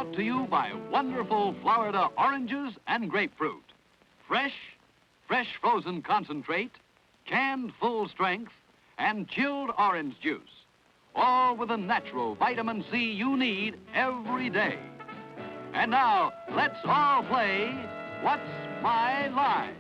brought to you by wonderful Florida oranges and grapefruit. Fresh frozen concentrate, canned full strength, and chilled orange juice. All with the natural vitamin C you need every day. And now, let's all play What's My Line?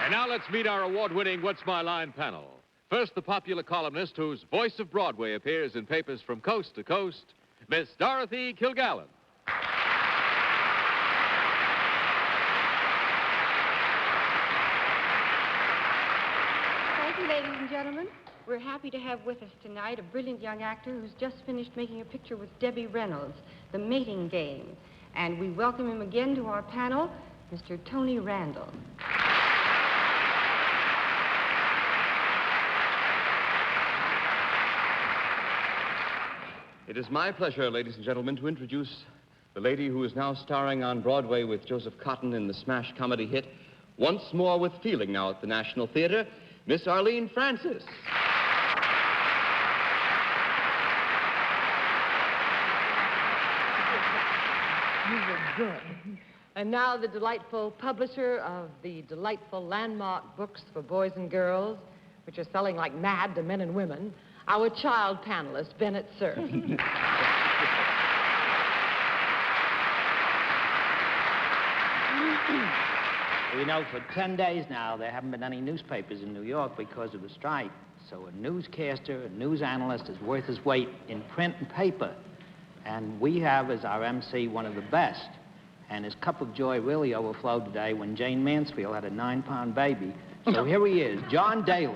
And now let's meet our award-winning What's My Line panel. First, the popular columnist whose voice of Broadway appears in papers from coast to coast, Miss Dorothy Kilgallen. Thank you, ladies and gentlemen. We're happy to have with us tonight a brilliant young actor who's just finished making a picture with Debbie Reynolds, The Mating Game. And we welcome him again to our panel, Mr. Tony Randall. It is my pleasure, ladies and gentlemen, to introduce the lady who is now starring on Broadway with Joseph Cotton in the smash comedy hit Once More with Feeling, now at the National Theater, Miss Arlene Francis. You were good. And now the delightful publisher of the delightful landmark books for boys and girls, which are selling like mad to men and women, our child panelist, Bennett, Cerf. You know, for 10 days now, there haven't been any newspapers in New York because of the strike. So a newscaster, a news analyst is worth his weight in print and paper. And we have, as our MC, one of the best. And his cup of joy really overflowed today when Jayne Mansfield had a 9-pound baby. So here he is, John Daly.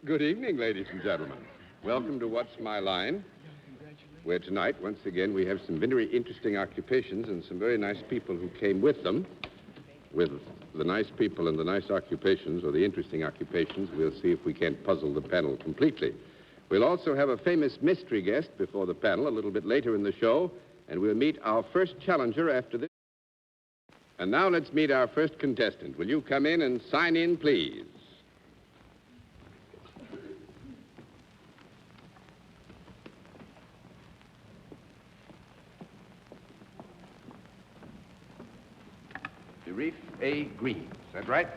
Good evening, ladies and gentlemen. Welcome to What's My Line, where tonight, once again, we have some very interesting occupations and some very nice people who came with them. With the nice people and the nice occupations, or the interesting occupations, we'll see if we can't puzzle the panel completely. We'll also have a famous mystery guest before the panel a little bit later in the show, and we'll meet our first challenger after this. And now let's meet our first contestant. Will you come in and sign in, please? Reef A. Green. Is that right?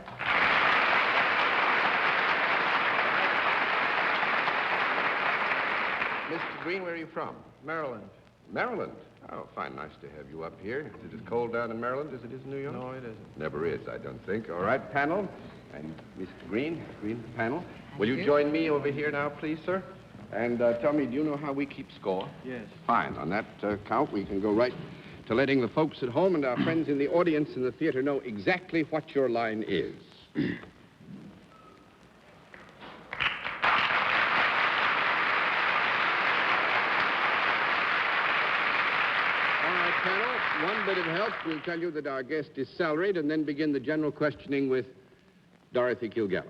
Mr. Green, where are you from? Maryland. Maryland? Oh, fine. Nice to have you up here. Is it as cold down in Maryland as it is in New York? No, it isn't. Never is, I don't think. All right, panel. And Mr. Green, panel. Will you join me over here now, please, sir? And tell me, do you know how we keep score? Yes. Fine. On that count, we can go right to letting the folks at home and our friends in the audience in the theater know exactly what your line is. All right, panel, one bit of help. We'll tell you that our guest is salaried and then begin the general questioning with Dorothy Kilgallen.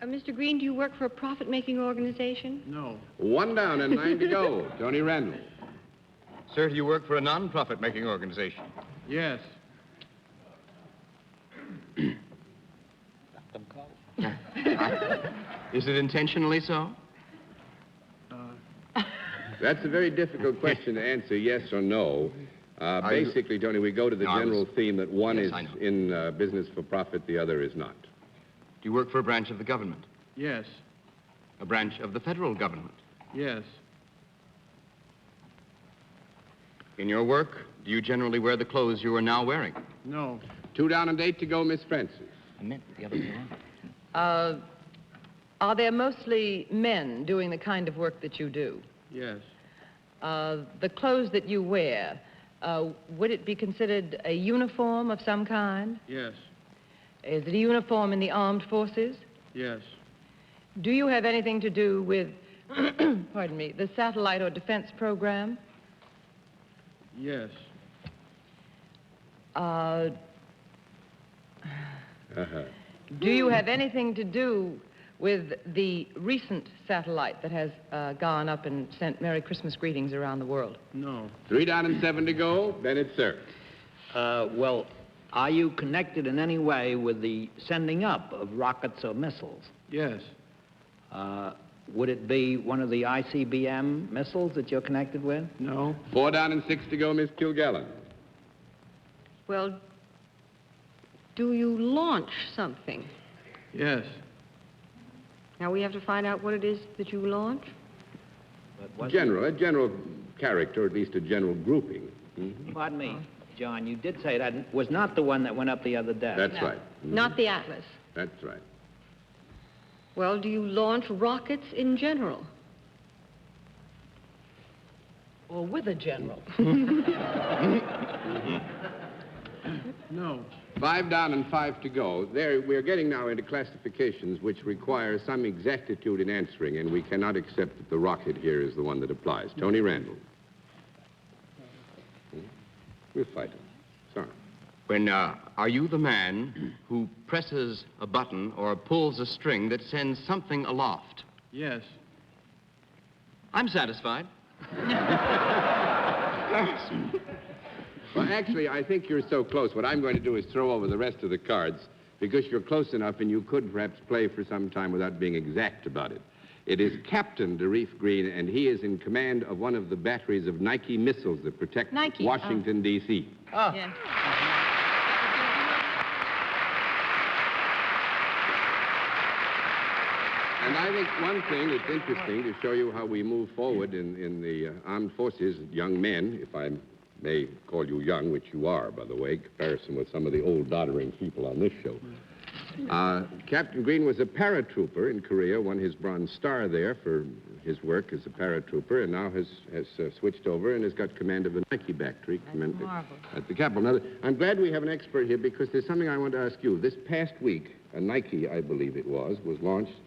Mr. Green, do you work for a profit-making organization? No. One down and 9 to go. Tony Randall. Sir, do you work for a non-profit-making organization? Yes. Is it intentionally so? That's a very difficult question to answer, yes or no. Basically, Tony, we go to the general theme that one is in business for profit, the other is not. Do you work for a branch of the government? Yes. A branch of the federal government? Yes. In your work, do you generally wear the clothes you are now wearing? No. 2 down and 8 to go, Miss Francis. I meant the other way around. Are there mostly men doing the kind of work that you do? Yes. The clothes that you wear, would it be considered a uniform of some kind? Yes. Is it a uniform in the armed forces? Yes. Do you have anything to do with, pardon me, the satellite or defense program? Yes. Do you have anything to do with the recent satellite that has gone up and sent Merry Christmas greetings around the world? No. 3 down and 7 to go. Bennett, sir. Well, are you connected in any way with the sending up of rockets or missiles? Yes. Would it be one of the ICBM missiles that you're connected with? No. 4 down and 6 to go, Miss Kilgallen. Well, do you launch something? Yes. Now we have to find out what it is that you launch. But A general character, or at least a general grouping. Pardon me, John, you did say that was not the one that went up the other day. That's right. Not the Atlas. That's right. Well, do you launch rockets in general? Or with a general? No. 5 down and 5 to go. There, we're getting now into classifications which require some exactitude in answering, and we cannot accept that the rocket here is the one that applies. Tony Randall. We'll fight him. Sorry. Are you the man who presses a button or pulls a string that sends something aloft? Yes. I'm satisfied. Well, actually, I think you're so close. What I'm going to do is throw over the rest of the cards, because you're close enough and you could perhaps play for some time without being exact about it. It is Captain DeReef Green, and he is in command of one of the batteries of Nike missiles that protect Washington, D.C. Oh. Yes. And I think one thing that's interesting to show you how we move forward in the armed forces, young men, if I may call you young, which you are, by the way, in comparison with some of the old doddering people on this show. Captain Green was a paratrooper in Korea, won his Bronze Star there for his work as a paratrooper, and now has switched over and has got command of the Nike battery at the Capitol. Now, I'm glad we have an expert here, because there's something I want to ask you. This past week, a Nike, I believe it was launched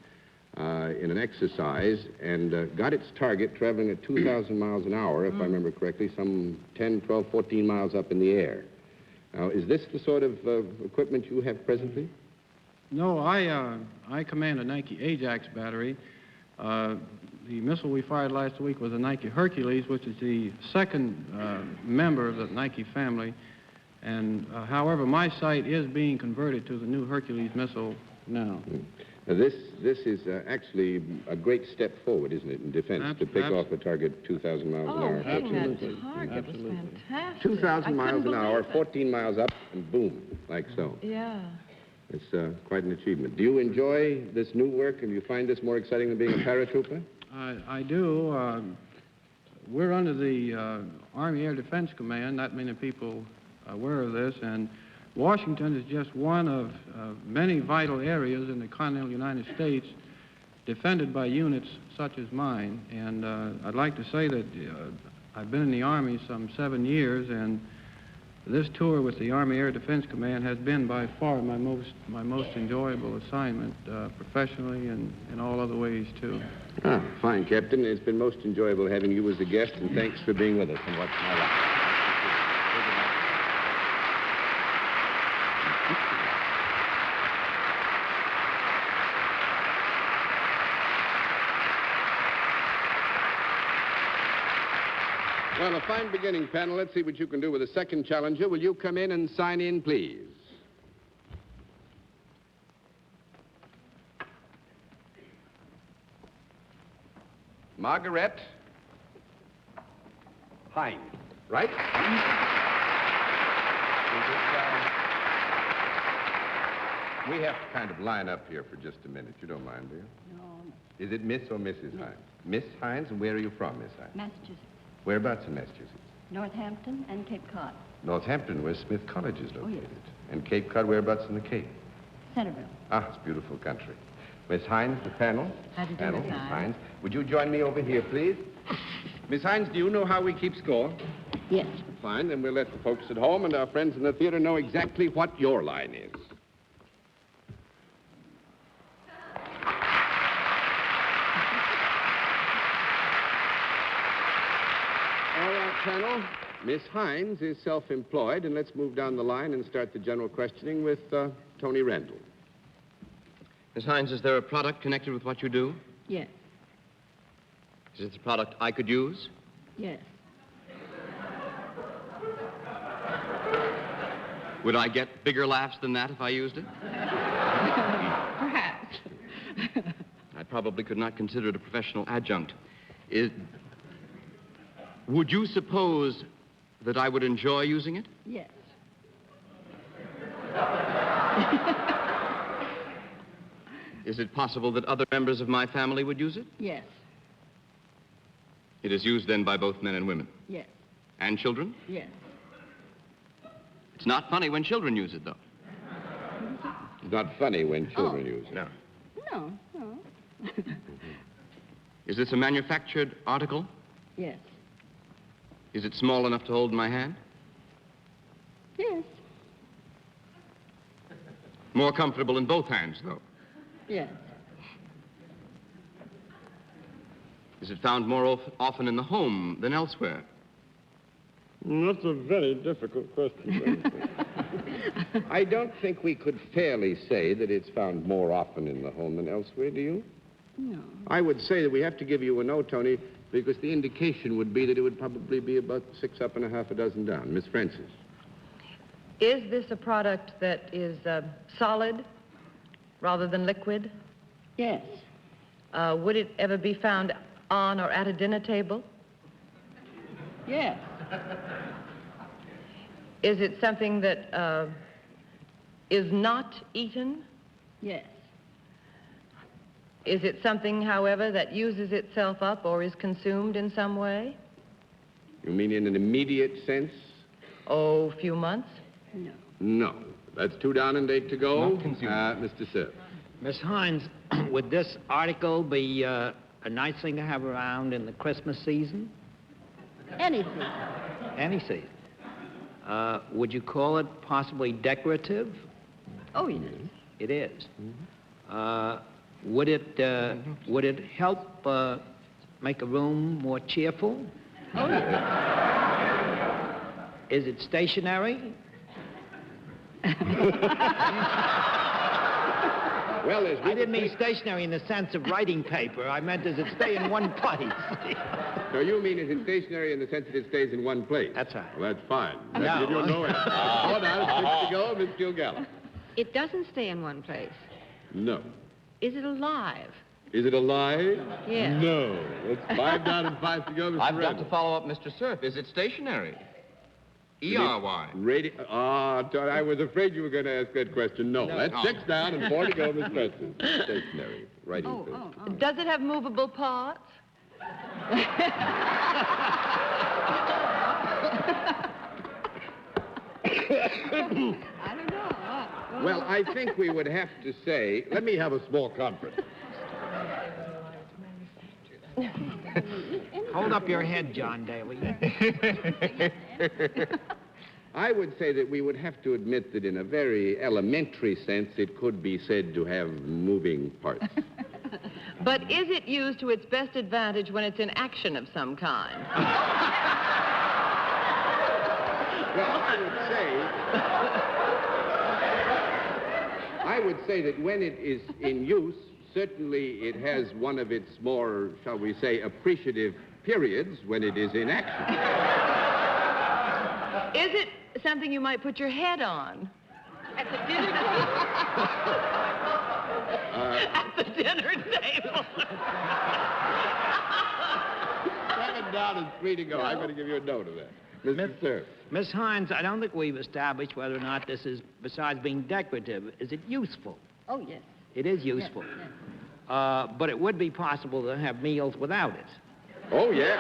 in an exercise and got its target traveling at 2,000 miles an hour, if I remember correctly, some 10, 12, 14 miles up in the air. Now, is this the sort of equipment you have presently? No, I command a Nike Ajax battery. The missile we fired last week was a Nike Hercules, which is the second member of the Nike family. And, however, my site is being converted to the new Hercules missile now. This is actually a great step forward, isn't it, in defense, to pick off a target 2,000 miles an hour. Absolutely. That target was fantastic. 2,000 miles an hour, 14 miles up, and boom, like so. Yeah. It's quite an achievement. Do you enjoy this new work, and do you find this more exciting than being a paratrooper? I do. We're under the Army Air Defense Command. Not many people are aware of this, and Washington is just one of many vital areas in the continental United States defended by units such as mine. And I'd like to say that I've been in the Army some 7 years, and this tour with the Army Air Defense Command has been by far my most enjoyable assignment, professionally and in all other ways, too. Ah, fine, Captain. It's been most enjoyable having you as a guest, and thanks for being with us on What's My Life. Well, a fine beginning, panel. Let's see what you can do with the second challenger. Will you come in and sign in, please? Margaret Hines, right? We have to kind of line up here for just a minute. You don't mind, do you? No. Is it Miss or Mrs. Hines? Miss Hines, and where are you from, Miss Hines? Massachusetts. Whereabouts in Massachusetts? Northampton and Cape Cod. Northampton, where Smith College is located. Oh, yes. And Cape Cod, whereabouts in the Cape? Centerville. Ah, it's beautiful country. Miss Hines, the panel. How do you do, Panel, Miss Miss Hines? Hines. Would you join me over here, please? Miss Hines, do you know how we keep score? Yes. Fine, then we'll let the folks at home and our friends in the theater know exactly what your line is. All right, panel. Miss Hines is self-employed, and let's move down the line and start the general questioning with Tony Randall. Miss Hines, is there a product connected with what you do? Yes. Is it a product I could use? Yes. Would I get bigger laughs than that if I used it? Perhaps. I probably could not consider it a professional adjunct. Would you suppose that I would enjoy using it? Yes. Is it possible that other members of my family would use it? Yes. It is used then by both men and women. Yes. And children? Yes. It's not funny when children use it, though. It's not funny when children use it. No. No, no. Is this a manufactured article? Yes. Is it small enough to hold in my hand? Yes. More comfortable in both hands, though. Yes. Is it found more often in the home than elsewhere? That's a very difficult question. I don't think we could fairly say that it's found more often in the home than elsewhere, do you? No. I would say that we have to give you a no, Tony, because the indication would be that it would probably be about 6 up and a half a dozen down. Miss Francis. Is this a product that is solid rather than liquid? Yes. Would it ever be found on or at a dinner table? Yes. Is it something that is not eaten? Yes. Is it something, however, that uses itself up or is consumed in some way? You mean in an immediate sense? Oh, a few months? No. No. That's 2 down and 8 to go. Not consumed. Mr. Cerf. Miss Hines, would this article be a nice thing to have around in the Christmas season? Anything. Any season. Would you call it possibly decorative? Oh, yes. It is. Would it help make a room more cheerful? Oh, yes. Is it stationary? Well, as we I didn't mean stationary in the sense of writing paper. I meant does it stay in one place? So you mean is it stationary in the sense that it stays in one place? That's right. Well, that's fine. No. That gives you no answer. Oh, now it's 6 to go, Miss Kilgallen. It doesn't stay in one place. No. Is it alive? Is it alive? Yes. No. It's 5 down and 5 to go, Mr. I've got Randall. to follow up Mr. Cerf. Is it stationary? E-R-Y. Tony, I was afraid you were going to ask that question. No. That's 6 down and 4 to go, Miss Preston. Stationary. Writing thing. Does it have movable parts? I don't know. Well, I think we would have to say, let me have a small conference. Hold up your head, John Daly. I would say that we would have to admit that in a very elementary sense, it could be said to have moving parts. But is it used to its best advantage when it's in action of some kind? Well, I would say that when it is in use, certainly it has one of its more, shall we say, appreciative periods when it is in action. Is it something you might put your head on? At the dinner table? At the dinner table. 7 down and 3 to go. I'm going to give you a note of that. Mr. Cerf. Miss Hines, I don't think we've established whether or not this is, besides being decorative, is it useful? Oh, yes. It is useful. Yes, But it would be possible to have meals without it. Oh, yeah.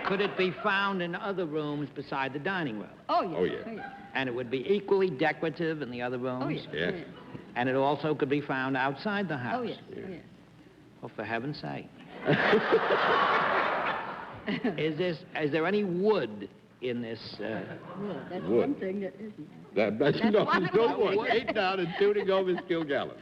Could it be found in other rooms beside the dining room? Oh, yes. Oh, yeah. Oh, yes. And it would be equally decorative in the other rooms? Oh, yes. Yes. And it also could be found outside the house? Oh, yes. Oh, yes. Oh, for heaven's sake. Is there any wood in this? Well, that's Wood. one thing that isn't. That's That's no, one no of one. 8 down and 2 to go, Miss Kilgallen.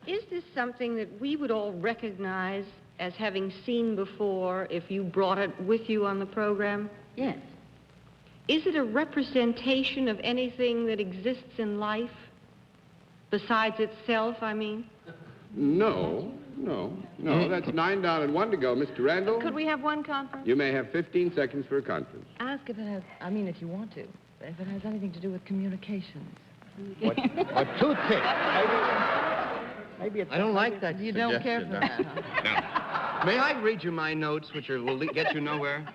Is this something that we would all recognize as having seen before if you brought it with you on the program? Yes. Is it a representation of anything that exists in life? Besides itself, I mean? No. That's 9 down and 1 to go, Mr. Randall. Could we have one conference? You may have 15 seconds for a conference. Ask if it has, if you want to, if it has anything to do with communications. Or toothpick. Maybe it's... I don't like that You don't care for that, huh? May I read you my notes, which will get you nowhere?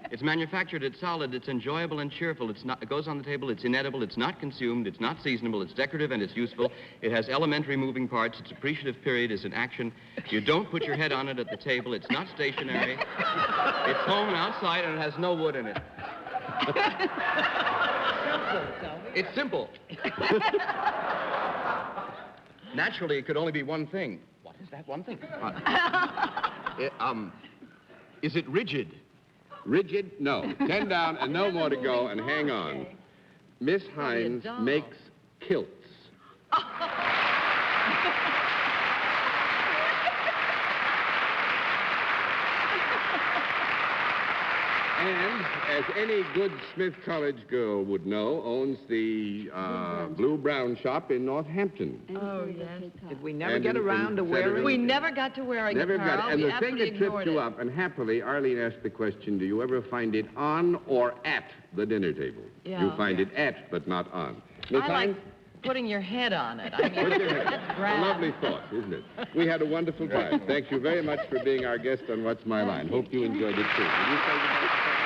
It's manufactured, it's solid, it's enjoyable and cheerful. It goes on the table, it's inedible, it's not consumed, it's not seasonable, it's decorative and it's useful. It has elementary moving parts, its appreciative period is in action. You don't put your head on it at the table, it's not stationary. It's home and outside and it has no wood in it. It's simple. Naturally, it could only be one thing. What is that one thing? Is it rigid? Rigid? No. 10 down and no more to go, and hang on. Miss Hines makes kilts. And, as any good Smith College girl would know, owns the blue-brown shop in Northampton. Oh, yes. Did we never get around to wearing... We never got to wearing Never it, got it. Carl. And We the thing that absolutely tripped you ignored up, and happily, Arlene asked the question, do you ever find it on or at the dinner table? Yeah. You find it at, but not on. Miss I like Hines? putting your head on it. I mean, that's A grand. lovely thought, isn't it? We had a wonderful time. Thank you very much for being our guest on What's My Line. Hope you enjoyed it, too. Will you say goodbye to Sam?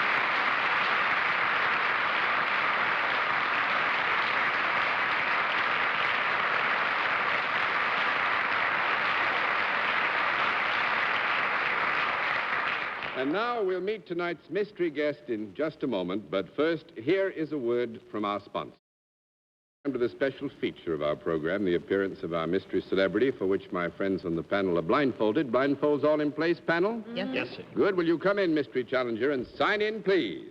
And now we'll meet tonight's mystery guest in just a moment, but first, here is a word from our sponsor. To the special feature of our program, the appearance of our mystery celebrity, for which my friends on the panel are blindfolded. Blindfolds all in place, panel? Yes, Yes, sir. Good. Will you come in, mystery challenger, and sign in, please?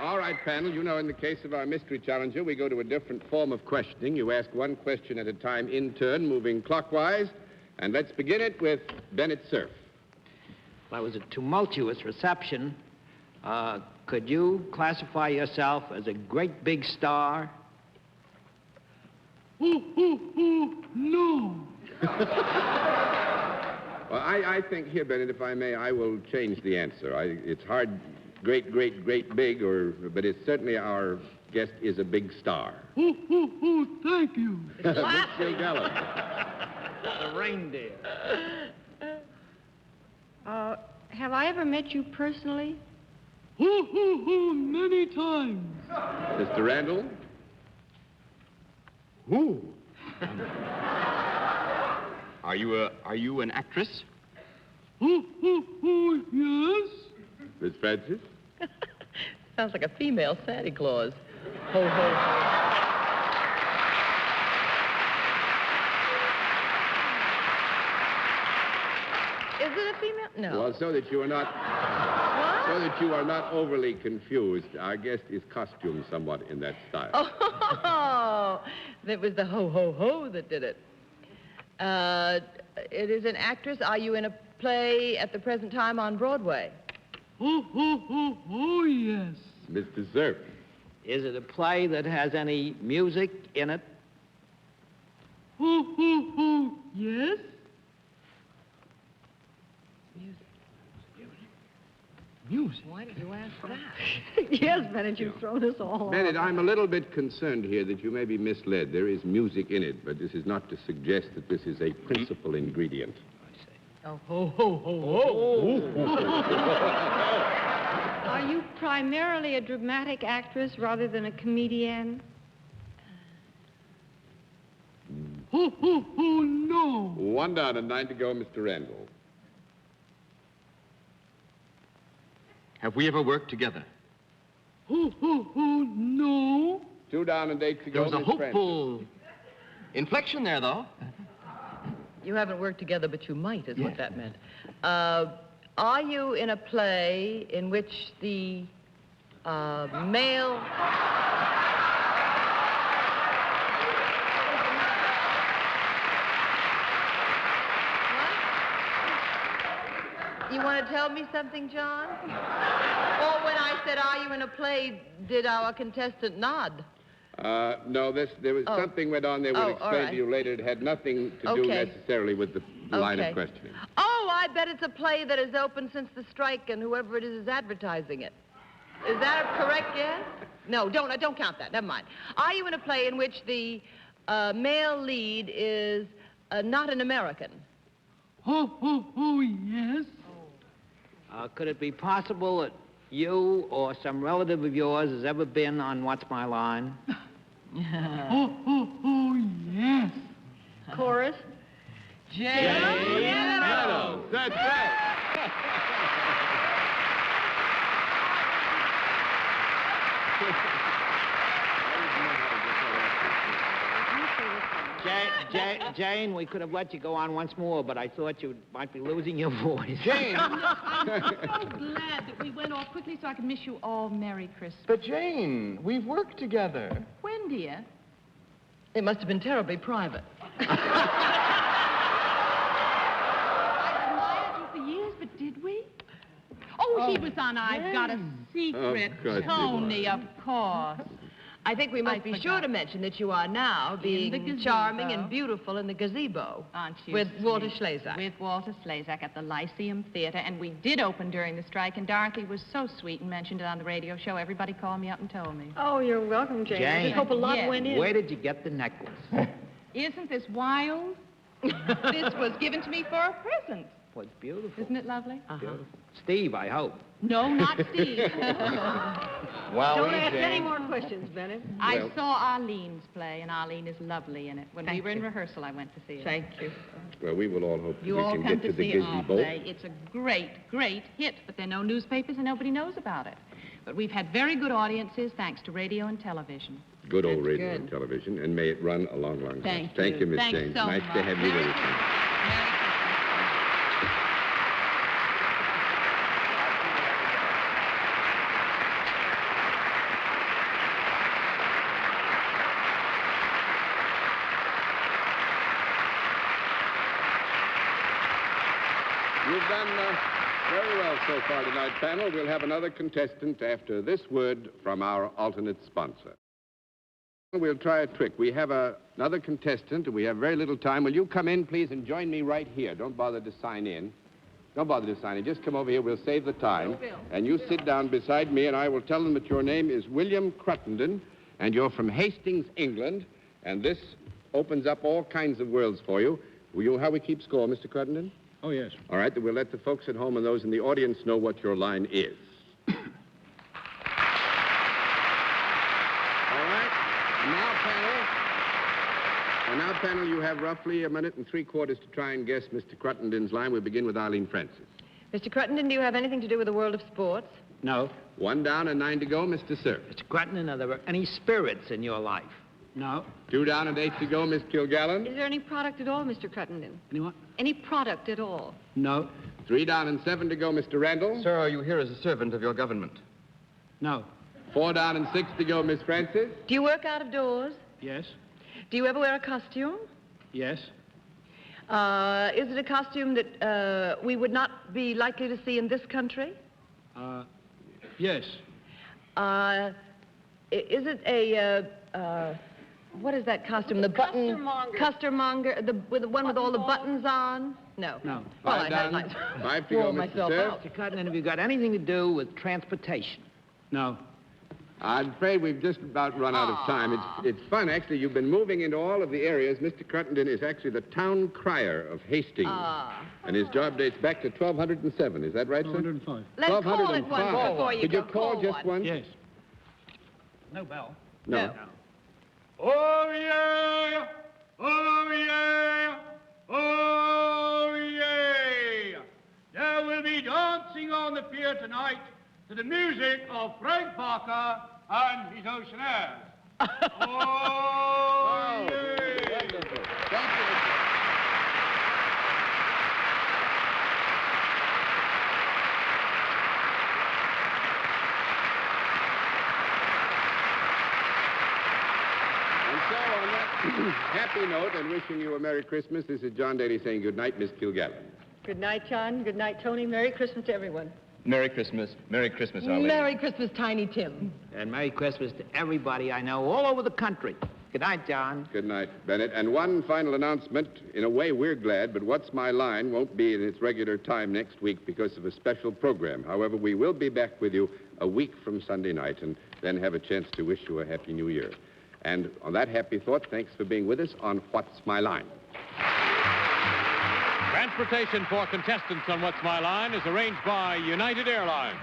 All right, panel, you know in the case of our mystery challenger, we go to a different form of questioning. You ask one question at a time in turn, moving clockwise. And let's begin it with Bennett Cerf. Well, it was a tumultuous reception. Could you classify yourself as a great big star? No. Well, I think here, Bennett, if I may, I will change the answer. It's hard, great big, but it's certainly our guest is a big star. Thank you. Miss Kilgallen. The reindeer. Have I ever met you personally? Many times. Mr. Randall. Who? Are you an actress? Yes. Miss Francis. Sounds like a female Santa Claus. Ho, ho, ho. Is it a female? No. Well, so that you are not overly confused, our guest is costumed somewhat in that style. Oh, that was the ho, ho, ho that did it. It is an actress. Are you in a play at the present time on Broadway? Oh, yes. Mr. Cerf. Is it a play that has any music in it? Yes. Music. Why did you ask that? Yes, Bennett, you've thrown us all Bennett, off. I'm a little bit concerned here that you may be misled. There is music in it, but this is not to suggest that this is a principal ingredient. Oh, ho, ho, ho, ho. Are you primarily a dramatic actress rather than a comedian? No. 1 down and 9 to go, Mr. Randall. Have we ever worked together? No. 2 down and 8 to There go, was a Miss hopeful inflection there, though. You haven't worked together, but you might, is what that meant. Are you in a play in which the male... You want to tell me something, John? Or when I said, are you in a play, did our contestant nod? No, there was something went on there. We'll explain to you later. It had nothing to do necessarily with the line of questioning. Oh, I bet it's a play that is open since the strike and whoever it is advertising it. Is that a correct guess? No, don't count that. Never mind. Are you in a play in which the male lead is not an American? Oh, yes. Could it be possible that you or some relative of yours has ever been on What's My Line? Oh, yes. Chorus. Jayne Meadows. That's right. Jayne, we could have let you go on once more, but I thought you might be losing your voice. Jayne. I'm so glad that we went off quickly so I can wish you all Merry Christmas. But Jayne, we've worked together. When, dear? It must have been terribly private. I've admired you for years, but did we? Oh, he was on I've Got a Secret. Of course he Tony, of course. I think we must be sure to mention that you are now being charming and beautiful in the gazebo. Aren't you? With Walter Schlezak. With Walter Schlezak at the Lyceum Theater. And we did open during the strike, and Dorothy was so sweet and mentioned it on the radio show. Everybody called me up and told me. Oh, you're welcome, Jane. I just hope a lot went in. Where did you get the necklace? Isn't this wild? This was given to me for a present. Well, it's beautiful. Isn't it lovely? Beautiful. Steve, I hope. No, not Steve. Well, Don't ask any more questions, Bennett. I saw Arlene's play, and Arlene is lovely in it. When we were in rehearsal, I went to see it. Thank you. Well, we will all hope You we all can come get to to the see our gazebo. play. It's a great, great hit, but there are no newspapers and nobody knows about it. But we've had very good audiences thanks to radio and television. Good old radio and television, and may it run a long, long time. Thank you, Miss Thanks Jayne. so Nice much. to have you with us. Merry You've done very well so far tonight, panel. We'll have another contestant after this word from our alternate sponsor. We'll try a trick. We have another contestant, and we have very little time. Will you come in, please, and join me right here? Don't bother to sign in. Don't bother to sign in. Just come over here. We'll save the time. And you sit down beside me, and I will tell them that your name is William Cruttenden, and you're from Hastings, England, and this opens up all kinds of worlds for you. Will you how we keep score, Mr. Cruttenden? Oh, yes. All right, then we'll let the folks at home and those in the audience know what your line is. All right, and now, panel, you have roughly 1 minute and 3/4 to try and guess Mr. Cruttenden's line. We'll begin with Arlene Francis. Mr. Cruttenden, do you have anything to do with the world of sports? No. 1 down and 9 to go, Mr. Cerf. Mr. Cruttenden, are there any spirits in your life? No. 2 down and 8 to go, Miss Kilgallen. Is there any product at all, Mr. Cruttenden? Any what? Any product at all? No. 3 down and 7 to go, Mr. Randall. Sir, are you here as a servant of your government? No. 4 down and 6 to go, Miss Francis. Do you work out of doors? Yes. Do you ever wear a costume? Yes. Is it a costume that we would not be likely to see in this country? Yes. Is it a, what is that costume? The button... Costermonger. Costermonger, with the one with all the buttons on? No. No. Well, 5 I down, had 5 to go, Mr. myself Cerf. out. Mr. Cruttenden, have you got anything to do with transportation? No. I'm afraid we've just about run out of time. It's fun, actually. You've been moving into all of the areas. Mr. Cruttenden is actually the town crier of Hastings. And his job dates back to 1207. Is that right, sir? 105. Let's call it 1205. once before you Could go. you call just one? Yes. No bell. No. Oh, yeah! Oh, yeah! Oh, yeah! There will be dancing on the pier tonight to the music of Frank Parker and his Oceanaires. Oh, yeah! Wonderful. Thank you. And so on that happy note and wishing you a Merry Christmas, this is John Daly saying good night, Miss Kilgallen. Good night, John. Good night, Tony. Merry Christmas to everyone. Merry Christmas. Merry Christmas, Arlene. Merry Christmas, Tiny Tim. And Merry Christmas to everybody I know all over the country. Good night, John. Good night, Bennett. And one final announcement. In a way, we're glad, but What's My Line won't be in its regular time next week because of a special program. However, we will be back with you a week from Sunday night and then have a chance to wish you a Happy New Year. And on that happy thought, thanks for being with us on What's My Line. Transportation for contestants on What's My Line is arranged by United Airlines.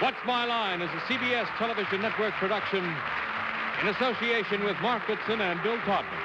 What's My Line is a CBS television network production in association with Mark Goodson and Bill Todman.